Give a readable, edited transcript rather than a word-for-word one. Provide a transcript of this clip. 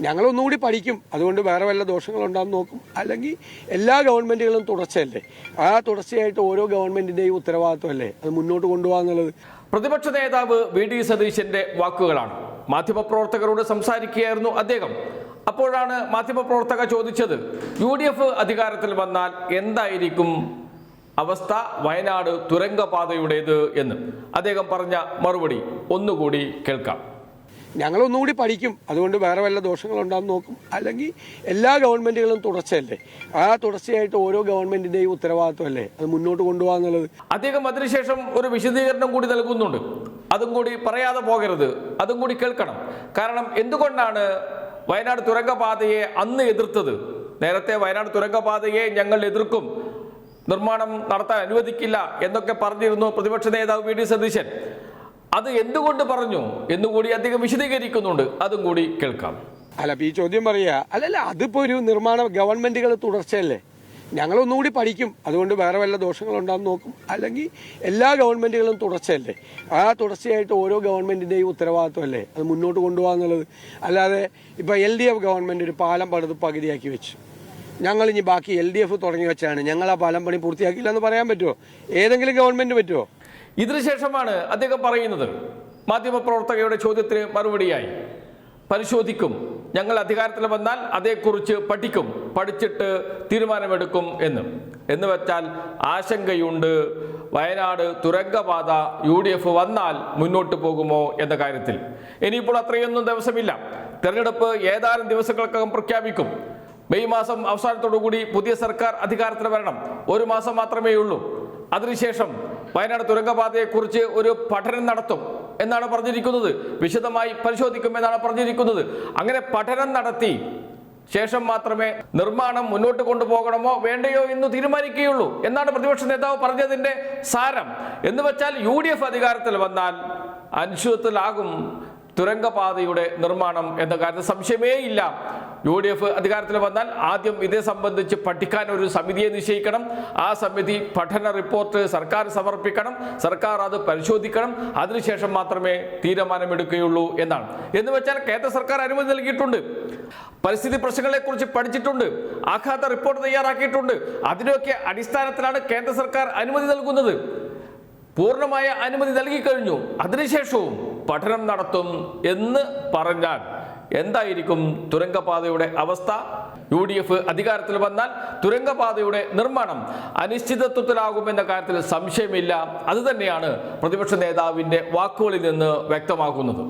ഞങ്ങളൊന്നുകൂടി പഠിക്കും. അതുകൊണ്ട് വേറെ വല്ല ദോഷങ്ങളുണ്ടാകുന്ന നോക്കും. അല്ലെങ്കിൽ എല്ലാ ഗവൺമെൻറ്റുകളും തുടർച്ചയല്ലേ, ആ തുടർച്ചയായിട്ട് ഓരോ ഗവൺമെൻറ്റിൻ്റെയും ഉത്തരവാദിത്വമല്ലേ അത് മുന്നോട്ട് കൊണ്ടുപോകാന്നുള്ളത്. പ്രതിപക്ഷ നേതാവ് വി.ഡി. സതീശന്റെ വാക്കുകളാണ്. മാധ്യമപ്രവർത്തകരോട് സംസാരിക്കുകയായിരുന്നു അദ്ദേഹം. അപ്പോഴാണ് മാധ്യമപ്രവർത്തക ചോദിച്ചത്, UDF അധികാരത്തിൽ വന്നാൽ എന്തായിരിക്കും അവസ്ഥ വയനാട് തുരങ്കപാതയുടേത് എന്ന്. അദ്ദേഹം പറഞ്ഞ മറുപടി ഒന്നുകൂടി കേൾക്കാം. ഞങ്ങളൊന്നുകൂടി പഠിക്കും. അതുകൊണ്ട് വേറെ വല്ല ദോഷങ്ങളുണ്ടാകുന്ന നോക്കും. അല്ലെങ്കിൽ എല്ലാ ഗവൺമെൻറ്റുകളും തുടർച്ചയല്ലേ, ആ തുടർച്ചയായിട്ട് ഓരോ ഗവൺമെൻറ്റിൻ്റെയും ഉത്തരവാദിത്വമല്ലേ അത് മുന്നോട്ട് കൊണ്ടുപോകാന്നുള്ളത്. അദ്ദേഹം അതിനുശേഷം ഒരു വിശദീകരണം കൂടി നൽകുന്നുണ്ട്. അതും കൂടി പറയാതെ പോകരുത്, അതും കൂടി കേൾക്കണം. കാരണം എന്തുകൊണ്ടാണ് വയനാട് തുരങ്കപാതയെ അന്ന് എതിർത്തത്? നേരത്തെ വയനാട് തുരങ്കപാതയെ ഞങ്ങൾ എതിർക്കും, നിർമ്മാണം നടത്താൻ അനുവദിക്കില്ല എന്നൊക്കെ പറഞ്ഞിരുന്നു പ്രതിപക്ഷ നേതാവ് വി.ഡി. സതീശൻ. അത് എന്തുകൊണ്ട് പറഞ്ഞു എന്നുകൂടി അദ്ദേഹം വിശദീകരിക്കുന്നുണ്ട്. അതും കൂടി കേൾക്കാം. അല്ല, ഈ ചോദ്യം പറയുക അല്ലല്ല, അതിപ്പോൾ ഒരു നിർമ്മാണ ഗവൺമെൻറ്റുകൾ തുടർച്ചയല്ലേ, ഞങ്ങളൊന്നുകൂടി പഠിക്കും. അതുകൊണ്ട് വേറെ വല്ല ദോഷങ്ങളുണ്ടാകുന്ന നോക്കും. അല്ലെങ്കിൽ എല്ലാ ഗവൺമെൻറ്റുകളും തുടർച്ചയല്ലേ, ആ തുടർച്ചയായിട്ട് ഓരോ ഗവൺമെൻറ്റിൻ്റെയും ഉത്തരവാദിത്വമല്ലേ അത് മുന്നോട്ട് കൊണ്ടുപോകാന്നുള്ളത്. അല്ലാതെ ഇപ്പോൾ LDF ഗവൺമെൻറ് ഒരു പാലം പണിത് പകുതിയാക്കി വെച്ചു, ഞങ്ങളിനി ബാക്കി LDF തുടങ്ങി വെച്ചാണ് ഞങ്ങൾ ആ പാലം പണി പൂർത്തിയാക്കില്ല എന്ന് പറയാൻ പറ്റുമോ? ഏതെങ്കിലും ഗവൺമെൻറ് പറ്റുമോ? ഇതിനുശേഷമാണ് അദ്ദേഹം പറയുന്നത്, മാധ്യമപ്രവർത്തകയുടെ ചോദ്യത്തിന് മറുപടിയായി, പരിശോധിക്കും, ഞങ്ങൾ അധികാരത്തിൽ വന്നാൽ അതേക്കുറിച്ച് പഠിക്കും, പഠിച്ചിട്ട് തീരുമാനമെടുക്കും എന്ന് വെച്ചാൽ ആശങ്കയുണ്ട് വയനാട് തുരങ്കപാത UDF വന്നാൽ മുന്നോട്ട് പോകുമോ എന്ന കാര്യത്തിൽ. ഇനിയിപ്പോൾ അത്രയൊന്നും ദിവസമില്ല, തെരഞ്ഞെടുപ്പ് ഏതാനും ദിവസങ്ങൾക്കകം പ്രഖ്യാപിക്കും. മെയ് മാസം അവസാനത്തോടുകൂടി പുതിയ സർക്കാർ അധികാരത്തിൽ വരണം. 1 മാസം മാത്രമേ ഉള്ളൂ. അതിനുശേഷം വയനാട് തുരങ്കപാതയെക്കുറിച്ച് ഒരു പഠനം നടത്തും എന്നാണ് പറഞ്ഞിരിക്കുന്നത്. വിശദമായി പരിശോധിക്കുമെന്നാണ് പറഞ്ഞിരിക്കുന്നത്. അങ്ങനെ പഠനം നടത്തി ശേഷം മാത്രമേ നിർമ്മാണം മുന്നോട്ട് കൊണ്ടുപോകണമോ വേണ്ടയോ എന്ന് തീരുമാനിക്കുകയുള്ളൂ എന്നാണ് പ്രതിപക്ഷ നേതാവ് പറഞ്ഞതിന്റെ സാരം. എന്ന് വെച്ചാൽ UDF അധികാരത്തിൽ വന്നാൽ അനിശ്ചിതത്വത്തിലാകും തുരങ്കപാതയുടെ നിർമ്മാണം എന്ന കാര്യത്തിൽ സംശയമേ ഇല്ല. UDF അധികാരത്തിൽ വന്നാൽ ആദ്യം ഇതേ സംബന്ധിച്ച് പഠിക്കാൻ ഒരു സമിതിയെ നിശ്ചയിക്കണം. ആ സമിതി പഠന റിപ്പോർട്ട് സർക്കാർ സമർപ്പിക്കണം, സർക്കാർ അത് പരിശോധിക്കണം, അതിനുശേഷം മാത്രമേ തീരുമാനമെടുക്കുകയുള്ളൂ എന്നാണ്. എന്ന് വെച്ചാൽ കേന്ദ്ര സർക്കാർ അനുമതി നൽകിയിട്ടുണ്ട്, പരിസ്ഥിതി പ്രശ്നങ്ങളെക്കുറിച്ച് പഠിച്ചിട്ടുണ്ട്, ആഘാത റിപ്പോർട്ട് തയ്യാറാക്കിയിട്ടുണ്ട്. അതിനൊക്കെ അടിസ്ഥാനത്തിലാണ് കേന്ദ്ര സർക്കാർ അനുമതി നൽകുന്നത്. പൂർണ്ണമായ അനുമതി നൽകിക്കഴിഞ്ഞു, അതിനുശേഷവും പഠനം നടത്തും എന്ന് പറഞ്ഞാൽ എന്തായിരിക്കും തുരങ്കപാതയുടെ അവസ്ഥ? UDF അധികാരത്തിൽ വന്നാൽ തുരങ്കപാതയുടെ നിർമ്മാണം അനിശ്ചിതത്വത്തിലാകുമെന്ന കാര്യത്തിൽ സംശയമില്ല. അതുതന്നെയാണ് പ്രതിപക്ഷ നേതാവിൻ്റെ വാക്കുകളിൽ നിന്ന് വ്യക്തമാക്കുന്നത്.